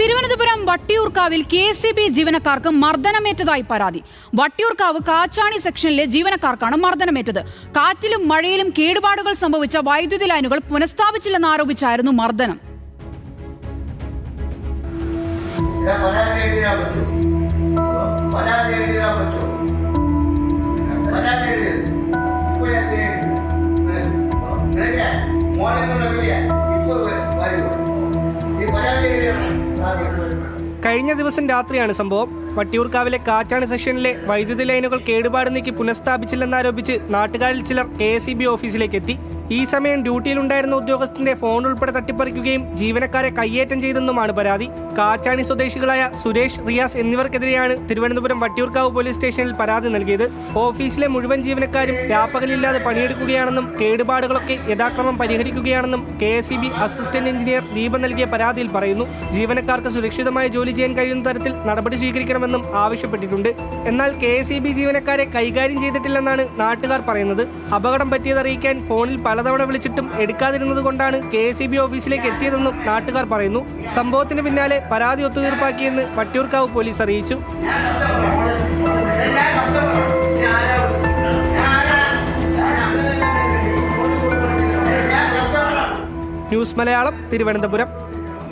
തിരുവനന്തപുരം വട്ടിയൂർക്കാവിൽ KCB ജീവനക്കാർക്ക് മർദ്ദനമേറ്റതായി പരാതി. വട്ടിയൂർക്കാവ് കാച്ചാണി സെക്ഷനിലെ ജീവനക്കാർക്കാണ് മർദ്ദനമേറ്റത്. കാറ്റിലും മഴയിലും കേടുപാടുകൾ സംഭവിച്ച വൈദ്യുതി ലൈനുകൾ പുനഃസ്ഥാപിച്ചില്ലെന്ന് ആരോപിച്ചായിരുന്നു മർദ്ദനം. കഴിഞ്ഞ ദിവസം രാത്രിയാണ് സംഭവം. വട്ടിയൂർക്കാവിലെ കാച്ചാണി സെക്ഷനിലെ വൈദ്യുതി ലൈനുകൾ കേടുപാട് നീക്കി പുനഃസ്ഥാപിച്ചില്ലെന്നാരോപിച്ച് നാട്ടുകാരിൽ ചിലർ KCB ഓഫീസിലേക്ക് എത്തി. ഈ സമയം ഡ്യൂട്ടിയിലുണ്ടായിരുന്ന ഉദ്യോഗസ്ഥന്റെ ഫോൺ ഉൾപ്പെടെ തട്ടിപ്പറിക്കുകയും ജീവനക്കാരെ കയ്യേറ്റം ചെയ്തെന്നുമാണ് പരാതി. കാച്ചാണി സ്വദേശികളായ സുരേഷ്, റിയാസ് എന്നിവർക്കെതിരെയാണ് തിരുവനന്തപുരം വട്ടിയൂർക്കാവ് പോലീസ് സ്റ്റേഷനിൽ പരാതി നൽകിയത്. ഓഫീസിലെ മുഴുവൻ ജീവനക്കാരും രാപ്പകലില്ലാതെ പണിയെടുക്കുകയാണെന്നും കേടുപാടുകളൊക്കെ യഥാക്രമം പരിഹരിക്കുകയാണെന്നും KCB അസിസ്റ്റന്റ് എഞ്ചിനീയർ ദീപ നൽകിയ പരാതിയിൽ പറയുന്നു. ജീവനക്കാർക്ക് സുരക്ഷിതമായി ജോലി ചെയ്യാൻ കഴിയുന്ന തരത്തിൽ നടപടി സ്വീകരിക്കണമെന്നും ആവശ്യപ്പെട്ടിട്ടുണ്ട്. എന്നാൽ KCB ജീവനക്കാരെ കൈകാര്യം ചെയ്തിട്ടില്ലെന്നാണ് നാട്ടുകാർ പറയുന്നത്. അപകടം പറ്റിയതറിയിക്കാൻ ഫോണിൽ പലതവണ വിളിച്ചിട്ടും എടുക്കാതിരുന്നത് കൊണ്ടാണ് KCB ഓഫീസിലേക്ക് എത്തിയതെന്നും നാട്ടുകാർ പറയുന്നു. സംഭവത്തിന് പിന്നാലെ പരാതി ഒത്തുതീർപ്പാക്കിയെന്ന് വട്ടിയൂർക്കാവ് പോലീസ് അറിയിച്ചു. ന്യൂസ് മലയാളം, തിരുവനന്തപുരം.